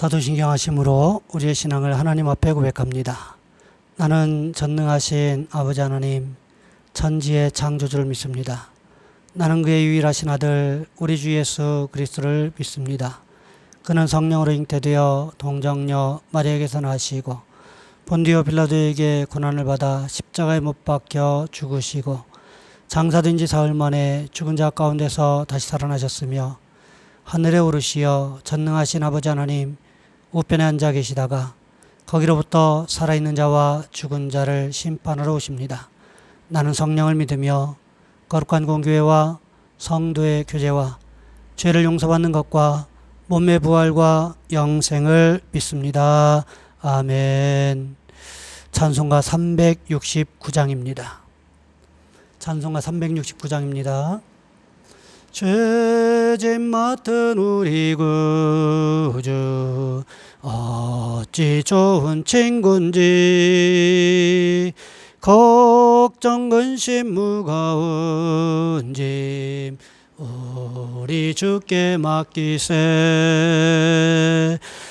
사도신경하심으로 우리의 신앙을 하나님 앞에 고백합니다. 나는 전능하신 아버지 하나님, 천지의 창조주를 믿습니다. 나는 그의 유일하신 아들 우리 주 예수 그리스도를 믿습니다. 그는 성령으로 잉태되어 동정녀 마리아에게서 나시고 본디오 빌라도에게 고난을 받아 십자가에 못 박혀 죽으시고 장사된 지 사흘 만에 죽은 자 가운데서 다시 살아나셨으며 하늘에 오르시어 전능하신 아버지 하나님 우편에 앉아 계시다가 거기로부터 살아있는 자와 죽은 자를 심판하러 오십니다. 나는 성령을 믿으며 거룩한 공교회와 성도의 교제와 죄를 용서받는 것과 몸의 부활과 영생을 믿습니다. 아멘. 찬송가 369장입니다. 찬송가 369장입니다. 죄짐 맡은 우리 구주 어찌 좋은 친구인지 걱정 근심 무거운 짐 우리 주께 맡기세.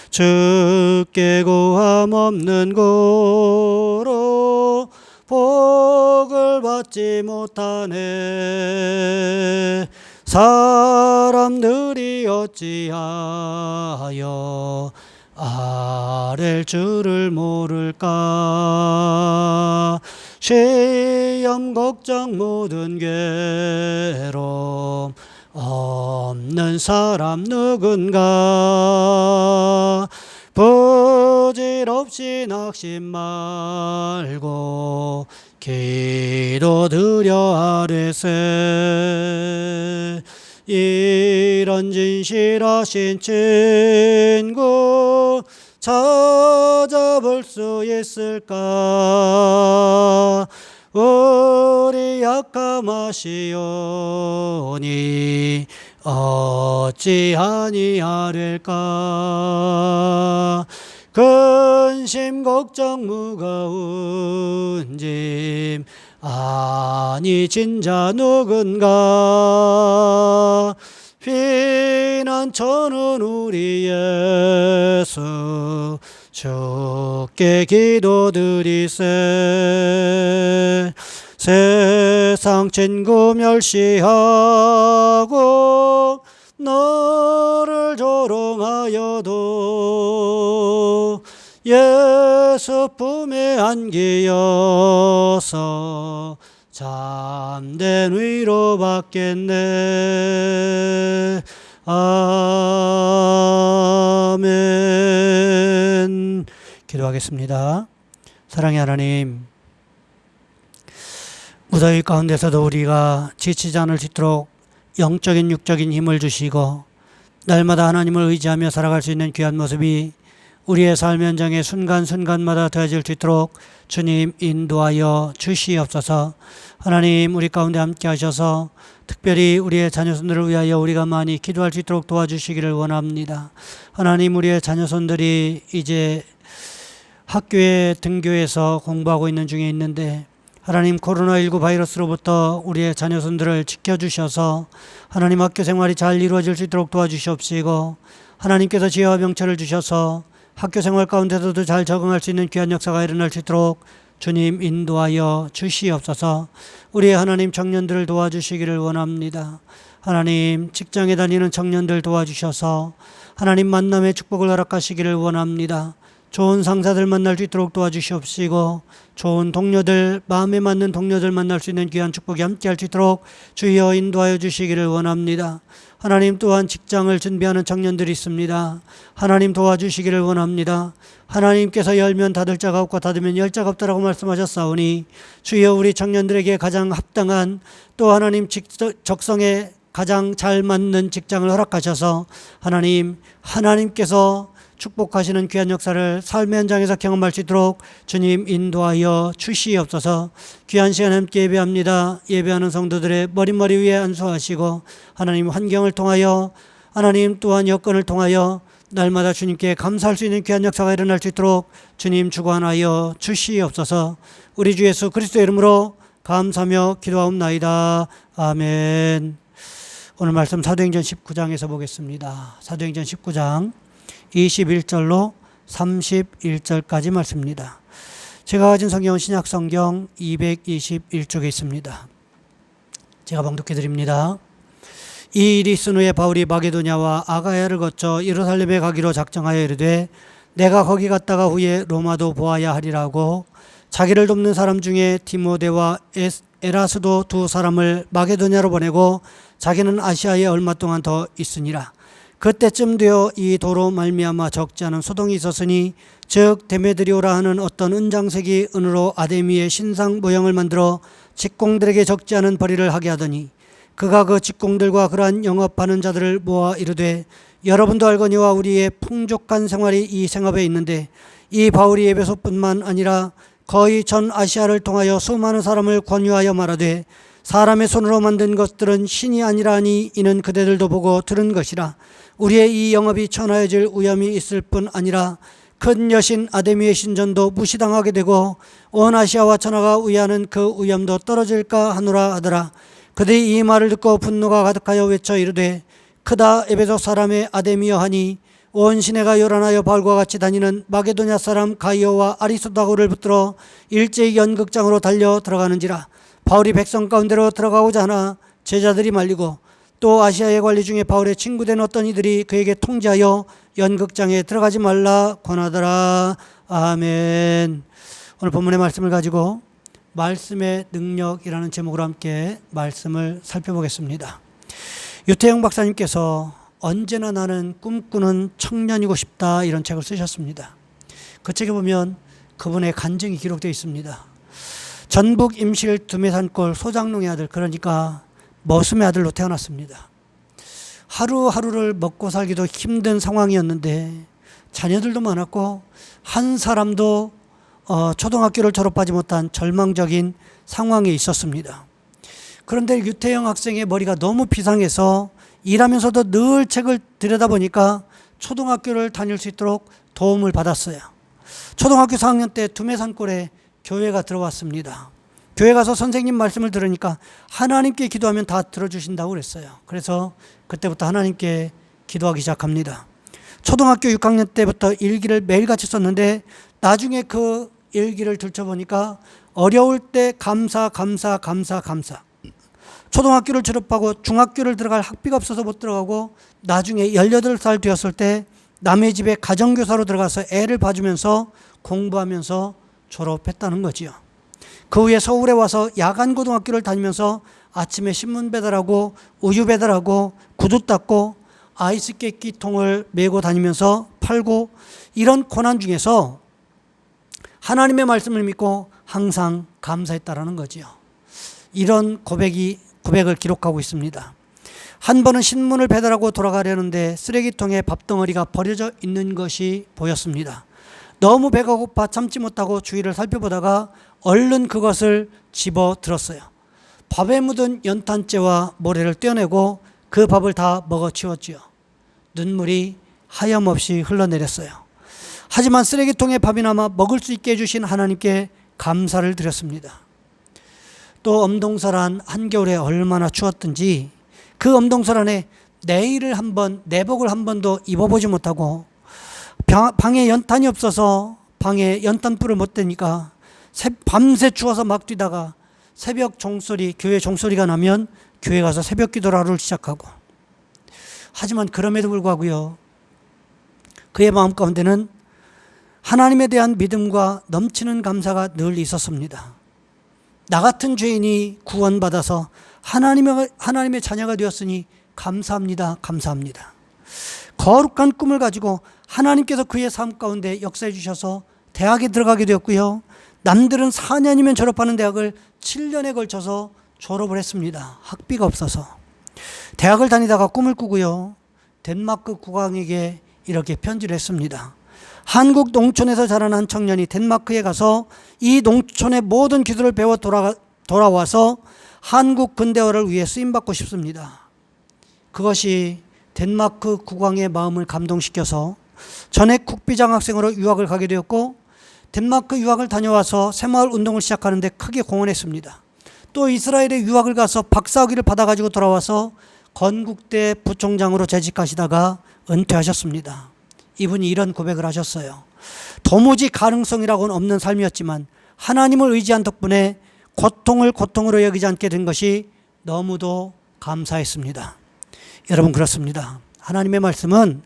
주께 고함 없는 고로 복을 받지 못하네. 사람들이 어찌하여 아랠 줄을 모를까. 시험 걱정 모든 괴로움 없는 사람 누군가. 부질없이 낙심 말고 기도드려 아뢰세. 이런 진실하신 친구 찾아볼 수 있을까. 우리 약함하시오니 어찌하니 아랠까. 근심 걱정 무거운 짐 아니 진자 누군가. 피난처는 우리 예수 주께 기도드리세. 세상 친구 멸시하고 너를 조롱하여도 예수 품에 안기어서 참된 위로 받겠네. 아멘. 기도하겠습니다. 사랑의 하나님, 무더위 가운데서도 우리가 지치지 않을 수 있도록 영적인 육적인 힘을 주시고 날마다 하나님을 의지하며 살아갈 수 있는 귀한 모습이 우리의 삶 현장의 순간순간마다 되어질 수 있도록 주님 인도하여 주시옵소서. 하나님, 우리 가운데 함께 하셔서 특별히 우리의 자녀손들을 위하여 우리가 많이 기도할 수 있도록 도와주시기를 원합니다. 하나님, 우리의 자녀손들이 이제 학교에 등교해서 공부하고 있는 중에 있는데 하나님, 코로나19 바이러스로부터 우리의 자녀손들을 지켜주셔서 하나님 학교 생활이 잘 이루어질 수 있도록 도와주시옵시고 하나님께서 지혜와 명철을 주셔서 학교 생활 가운데서도 잘 적응할 수 있는 귀한 역사가 일어날 수 있도록 주님 인도하여 주시옵소서. 우리의 하나님 청년들을 도와주시기를 원합니다. 하나님, 직장에 다니는 청년들 도와주셔서 하나님 만남의 축복을 허락하시기를 원합니다. 좋은 상사들 만날 수 있도록 도와주시옵시고 좋은 동료들, 마음에 맞는 동료들 만날 수 있는 귀한 축복이 함께할 수 있도록 주여 인도하여 주시기를 원합니다. 하나님, 또한 직장을 준비하는 청년들이 있습니다. 하나님 도와주시기를 원합니다. 하나님께서 열면 닫을 자가 없고 닫으면 열 자가 없다라고 말씀하셨사오니 주여 우리 청년들에게 가장 합당한 또 하나님 적성에 가장 잘 맞는 직장을 허락하셔서 하나님께서 축복하시는 귀한 역사를 삶의 현장에서 경험할 수 있도록 주님 인도하여 주시옵소서. 귀한 시간 함께 예배합니다. 예배하는 성도들의 머리 위에 안수하시고 하나님 환경을 통하여 하나님 또한 여건을 통하여 날마다 주님께 감사할 수 있는 귀한 역사가 일어날 수 있도록 주님 주관하여 주시옵소서. 우리 주 예수 그리스도의 이름으로 감사하며 기도하옵나이다. 아멘. 오늘 말씀 사도행전 19장에서 보겠습니다. 사도행전 19장 21절로 31절까지 말씀입니다. 제가 가진 성경은 신약성경 221쪽에 있습니다. 제가 봉독해 드립니다. 이 일이 있은 후에 바울이 마게도냐와 아가야를 거쳐 예루살렘에 가기로 작정하여 이르되 내가 거기 갔다가 후에 로마도 보아야 하리라고 자기를 돕는 사람 중에 디모데와 에라스도 두 사람을 마게도냐로 보내고 자기는 아시아에 얼마 동안 더 있으니라. 그때쯤 되어 이 도로 말미암아 적지 않은 소동이 있었으니 즉 데메드리오라 하는 어떤 은장색이 은으로 아데미의 신상 모형을 만들어 직공들에게 적지 않은 벌이를 하게 하더니 그가 그 직공들과 그러한 영업하는 자들을 모아 이르되 여러분도 알거니와 우리의 풍족한 생활이 이 생업에 있는데 이 바울이 에베소뿐만 아니라 거의 전 아시아를 통하여 수많은 사람을 권유하여 말하되 사람의 손으로 만든 것들은 신이 아니라니 이는 그대들도 보고 들은 것이라. 우리의 이 영업이 천하여질 위험이 있을 뿐 아니라 큰 여신 아데미의 신전도 무시당하게 되고 온 아시아와 천하가 위하는 그 위험도 떨어질까 하노라 하더라. 그들이 이 말을 듣고 분노가 가득하여 외쳐 이르되 크다 에베소 사람의 아데미여 하니 온 시내가 요란하여 바울과 같이 다니는 마게도냐 사람 가이오와 아리스도고를 붙들어 일제히 연극장으로 달려 들어가는지라. 바울이 백성 가운데로 들어가고자 하나 제자들이 말리고 또 아시아의 관리 중에 바울의 친구된 어떤 이들이 그에게 통지하여 연극장에 들어가지 말라 권하더라. 아멘. 오늘 본문의 말씀을 가지고 말씀의 능력이라는 제목으로 함께 말씀을 살펴보겠습니다. 유태영 박사님께서 언제나 나는 꿈꾸는 청년이고 싶다 이런 책을 쓰셨습니다. 그 책에 보면 그분의 간증이 기록되어 있습니다. 전북 임실 두메산골 소장농의 아들, 그러니까 머슴의 아들로 태어났습니다. 하루하루를 먹고 살기도 힘든 상황이었는데 자녀들도 많았고 한 사람도 초등학교를 졸업하지 못한 절망적인 상황에 있었습니다. 그런데 유태영 학생의 머리가 너무 비상해서 일하면서도 늘 책을 들여다보니까 초등학교를 다닐 수 있도록 도움을 받았어요. 초등학교 4학년 때 두메산골에 교회가 들어왔습니다. 교회 가서 선생님 말씀을 들으니까 하나님께 기도하면 다 들어주신다고 그랬어요. 그래서 그때부터 하나님께 기도하기 시작합니다. 초등학교 6학년 때부터 일기를 매일같이 썼는데 나중에 그 일기를 들춰보니까 어려울 때 감사. 초등학교를 졸업하고 중학교를 들어갈 학비가 없어서 못 들어가고 나중에 18살 되었을 때 남의 집에 가정교사로 들어가서 애를 봐주면서 공부하면서 졸업했다는 거지요. 그 후에 서울에 와서 야간 고등학교를 다니면서 아침에 신문 배달하고 우유 배달하고 구두 닦고 아이스 깨끼통을 메고 다니면서 팔고 이런 고난 중에서 하나님의 말씀을 믿고 항상 감사했다라는 거지요. 이런 고백을 기록하고 있습니다. 한 번은 신문을 배달하고 돌아가려는데 쓰레기통에 밥덩어리가 버려져 있는 것이 보였습니다. 너무 배가 고파 참지 못하고 주위를 살펴보다가 얼른 그것을 집어 들었어요. 밥에 묻은 연탄재와 모래를 떼어내고 그 밥을 다 먹어치웠지요. 눈물이 하염없이 흘러내렸어요. 하지만 쓰레기통에 밥이나마 먹을 수 있게 해주신 하나님께 감사를 드렸습니다. 또 엄동설 한겨울에 얼마나 추웠던지 그 엄동설 안에 내복을 한 번도 입어보지 못하고 방에 연탄이 없어서 방에 연탄불을 못 대니까 밤새 추워서 막 뛰다가 새벽 종소리, 교회 종소리가 나면 교회 가서 새벽 기도를 하루를 시작하고, 하지만 그럼에도 불구하고요, 그의 마음 가운데는 하나님에 대한 믿음과 넘치는 감사가 늘 있었습니다. 나 같은 죄인이 구원받아서 하나님의 자녀가 되었으니 감사합니다. 거룩한 꿈을 가지고 하나님께서 그의 삶 가운데 역사해 주셔서 대학에 들어가게 되었고요. 남들은 4년이면 졸업하는 대학을 7년에 걸쳐서 졸업을 했습니다. 학비가 없어서. 대학을 다니다가 꿈을 꾸고요. 덴마크 국왕에게 이렇게 편지를 했습니다. 한국 농촌에서 자라난 청년이 덴마크에 가서 이 농촌의 모든 기술을 배워 돌아와서 한국 근대화를 위해 쓰임받고 싶습니다. 그것이 덴마크 국왕의 마음을 감동시켜서 전액 국비장 학생으로 유학을 가게 되었고, 덴마크 유학을 다녀와서 새마을 운동을 시작하는데 크게 공헌했습니다. 또 이스라엘에 유학을 가서 박사학위를 받아가지고 돌아와서 건국대 부총장으로 재직하시다가 은퇴하셨습니다. 이분이 이런 고백을 하셨어요. 도무지 가능성이라고는 없는 삶이었지만 하나님을 의지한 덕분에 고통을 고통으로 여기지 않게 된 것이 너무도 감사했습니다. 여러분, 그렇습니다. 하나님의 말씀은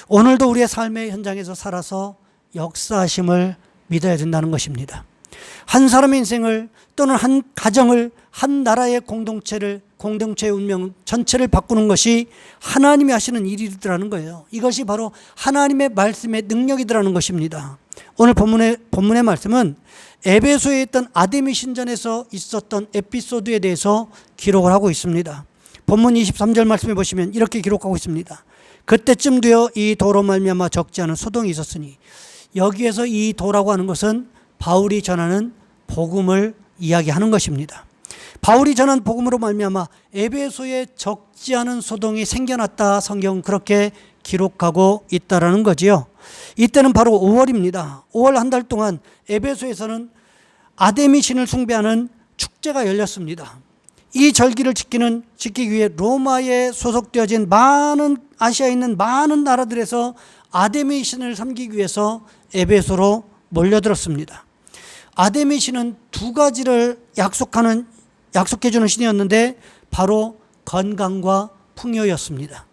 오늘도 우리의 삶의 현장에서 살아서 역사하심을 믿어야 된다는 것입니다. 한 사람의 인생을 또는 한 가정을, 한 나라의 공동체의 운명 전체를 바꾸는 것이 하나님이 하시는 일이더라는 거예요. 이것이 바로 하나님의 말씀의 능력이더라는 것입니다. 오늘 본문의 말씀은 에베소에 있던 아데미 신전에서 있었던 에피소드에 대해서 기록을 하고 있습니다. 본문 23절 말씀해 보시면 이렇게 기록하고 있습니다. 그때쯤 되어 이 도로 말미암아 적지 않은 소동이 있었으니, 여기에서 이 도라고 하는 것은 바울이 전하는 복음을 이야기하는 것입니다. 바울이 전한 복음으로 말미암아 에베소에 적지 않은 소동이 생겨났다. 성경은 그렇게 기록하고 있다라는 거지요. 이때는 바로 5월입니다. 5월 한 달 동안 에베소에서는 아데미 신을 숭배하는 축제가 열렸습니다. 이 절기를 지키기 위해 로마에 소속되어진 아시아에 있는 많은 나라들에서 아데미 신을 섬기기 위해서 에베소로 몰려들었습니다. 아데미 신은 두 가지를 약속해주는 신이었는데 바로 건강과 풍요였습니다.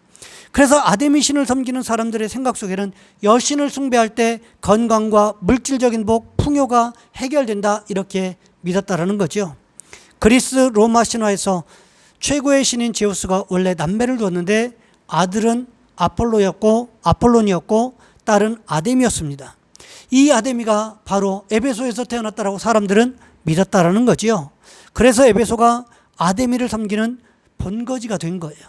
그래서 아데미 신을 섬기는 사람들의 생각 속에는 여신을 숭배할 때 건강과 물질적인 복, 풍요가 해결된다, 이렇게 믿었다라는 거죠. 그리스 로마 신화에서 최고의 신인 제우스가 원래 남매를 두었는데 아들은 아폴론이었고 딸은 아데미였습니다. 이 아데미가 바로 에베소에서 태어났다라고 사람들은 믿었다라는 거지요. 그래서 에베소가 아데미를 섬기는 본거지가 된 거예요.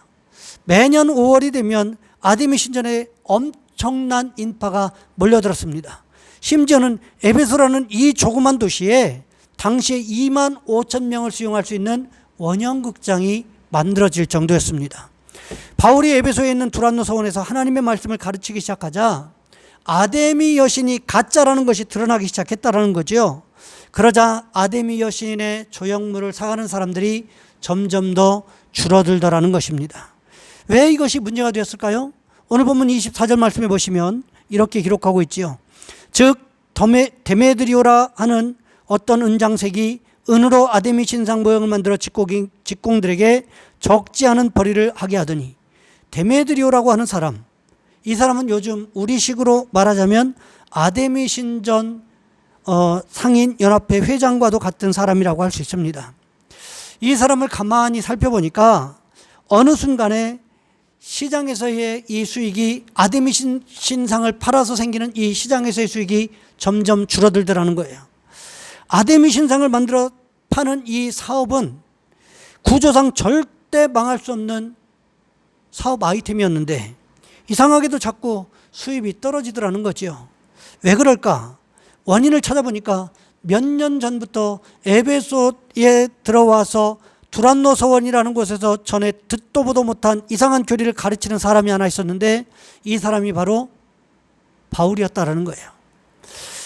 매년 5월이 되면 아데미 신전에 엄청난 인파가 몰려들었습니다. 심지어는 에베소라는 이 조그만 도시에 당시에 2만 5천 명을 수용할 수 있는 원형극장이 만들어질 정도였습니다. 바울이 에베소에 있는 두란노 서원에서 하나님의 말씀을 가르치기 시작하자 아데미 여신이 가짜라는 것이 드러나기 시작했다는 거죠. 그러자 아데미 여신의 조형물을 사가는 사람들이 점점 더 줄어들더라는 것입니다. 왜 이것이 문제가 되었을까요? 오늘 본문 24절 말씀해 보시면 이렇게 기록하고 있지요. 즉 데메드리오라 하는 어떤 은장색이 은으로 아데미 신상 모형을 만들어 직공들에게 적지 않은 벌이를 하게 하더니, 데메드리오라고 하는 사람, 이 사람은 요즘 우리식으로 말하자면 아데미 신전 상인연합회 회장과도 같은 사람이라고 할 수 있습니다. 이 사람을 가만히 살펴보니까 어느 순간에 시장에서의 이 수익이, 아데미 신상을 팔아서 생기는 이 시장에서의 수익이 점점 줄어들더라는 거예요. 아데미 신상을 만들어 파는 이 사업은 구조상 절대 망할 수 없는 사업 아이템이었는데 이상하게도 자꾸 수입이 떨어지더라는 거죠. 왜 그럴까? 원인을 찾아보니까 몇 년 전부터 에베소에 들어와서 두란노 서원이라는 곳에서 전에 듣도 보도 못한 이상한 교리를 가르치는 사람이 하나 있었는데 이 사람이 바로 바울이었다라는 거예요.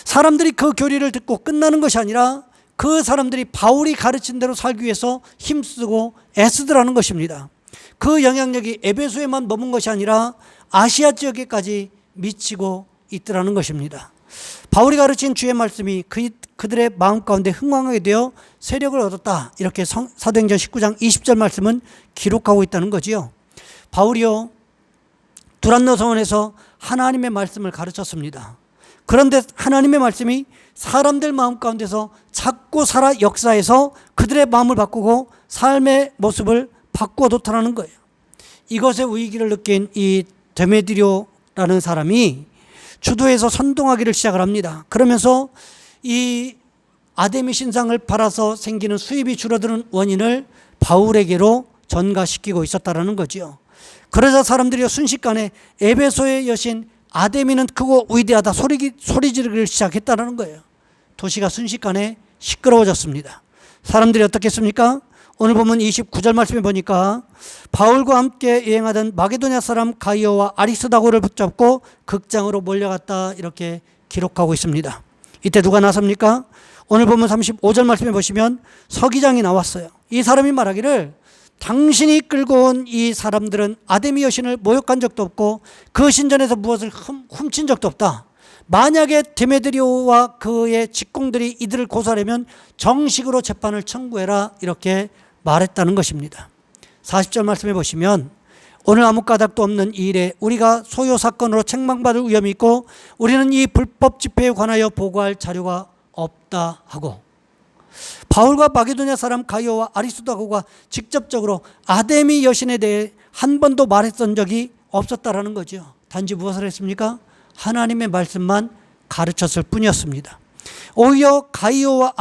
사람들이 그 교리를 듣고 끝나는 것이 아니라 그 사람들이 바울이 가르친 대로 살기 위해서 힘쓰고 애쓰더라는 것입니다. 그 영향력이 에베소에만 머문 것이 아니라 아시아 지역에까지 미치고 있더라는 것입니다. 바울이 가르친 주의 말씀이 그들의 마음 가운데 흥왕하게 되어 세력을 얻었다, 이렇게 사도행전 19장 20절 말씀은 기록하고 있다는 거지요. 바울이요, 두란노 서원에서 하나님의 말씀을 가르쳤습니다. 그런데 하나님의 말씀이 사람들 마음 가운데서 자꾸 살아 역사해서 그들의 마음을 바꾸고 삶의 모습을 바꾸어 놓더라는 거예요. 이것의 위기를 느낀 이 데메드리오라는 사람이 주도해서 선동하기를 시작을 합니다. 그러면서 이 아데미 신상을 팔아서 생기는 수입이 줄어드는 원인을 바울에게로 전가시키고 있었다는 거죠. 그러자 사람들이 순식간에 에베소의 여신 아데미는 크고 위대하다 소리 지르기를 시작했다는 거예요. 도시가 순식간에 시끄러워졌습니다. 사람들이 어떻겠습니까? 오늘 보면 29절 말씀에 보니까 바울과 함께 여행하던 마게도냐 사람 가이오와 아리스다고를 붙잡고 극장으로 몰려갔다, 이렇게 기록하고 있습니다. 이때 누가 나섭니까? 오늘 보면 35절 말씀에 보시면 서기장이 나왔어요. 이 사람이 말하기를 당신이 끌고 온 이 사람들은 아데미 여신을 모욕한 적도 없고 그 신전에서 무엇을 훔친 적도 없다. 만약에 데메드리오와 그의 직공들이 이들을 고소하려면 정식으로 재판을 청구해라, 이렇게 말했다는 것입니다. 40절 말씀해 보시면 오늘 아무 까닭도 없는 이 일에 우리가 소요 사건으로 책망받을 위험이 있고 우리는 이 불법 집회에 관하여 보고할 자료가 없다 하고, 바울과 마게도냐 사람 가이오와 아리스도고가 직접적으로 아데미 여신에 대해 한 번도 말했던 적이 없었다라는 거죠. 단지 무엇을 했습니까? 하나님의 말씀만 가르쳤을 뿐이었습니다. 오히려 가이오와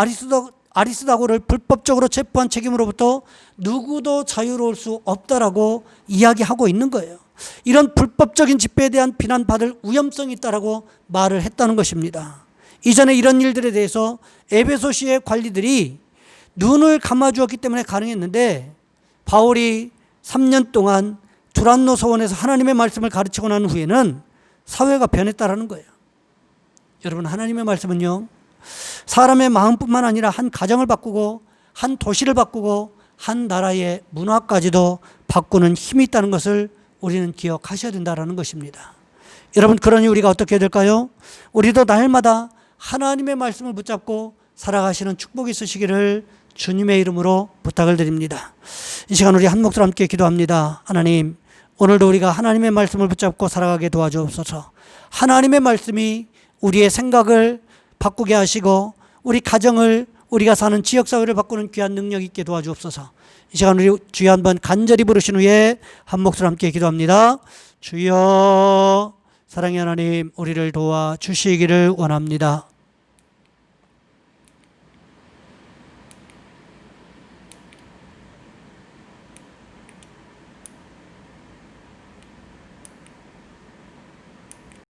아리스다고를 불법적으로 체포한 책임으로부터 누구도 자유로울 수 없다라고 이야기하고 있는 거예요. 이런 불법적인 집회에 대한 비난받을 위험성이 있다라고 말을 했다는 것입니다. 이전에 이런 일들에 대해서 에베소시의 관리들이 눈을 감아주었기 때문에 가능했는데, 바울이 3년 동안 두란노 서원에서 하나님의 말씀을 가르치고 난 후에는 사회가 변했다라는 거예요. 여러분, 하나님의 말씀은요, 사람의 마음뿐만 아니라 한 가정을 바꾸고 한 도시를 바꾸고 한 나라의 문화까지도 바꾸는 힘이 있다는 것을 우리는 기억하셔야 된다는 것입니다. 여러분, 그러니 우리가 어떻게 해야 될까요? 우리도 날마다 하나님의 말씀을 붙잡고 살아가시는 축복이 있으시기를 주님의 이름으로 부탁을 드립니다. 이 시간 우리 한 목소리 함께 기도합니다. 하나님, 오늘도 우리가 하나님의 말씀을 붙잡고 살아가게 도와주옵소서. 하나님의 말씀이 우리의 생각을 바꾸게 하시고 우리 가정을, 우리가 사는 지역사회를 바꾸는 귀한 능력 있게 도와주옵소서. 이 시간 우리 주여 한번 간절히 부르신 후에 한 목소리 함께 기도합니다. 주여, 사랑의 하나님, 우리를 도와주시기를 원합니다.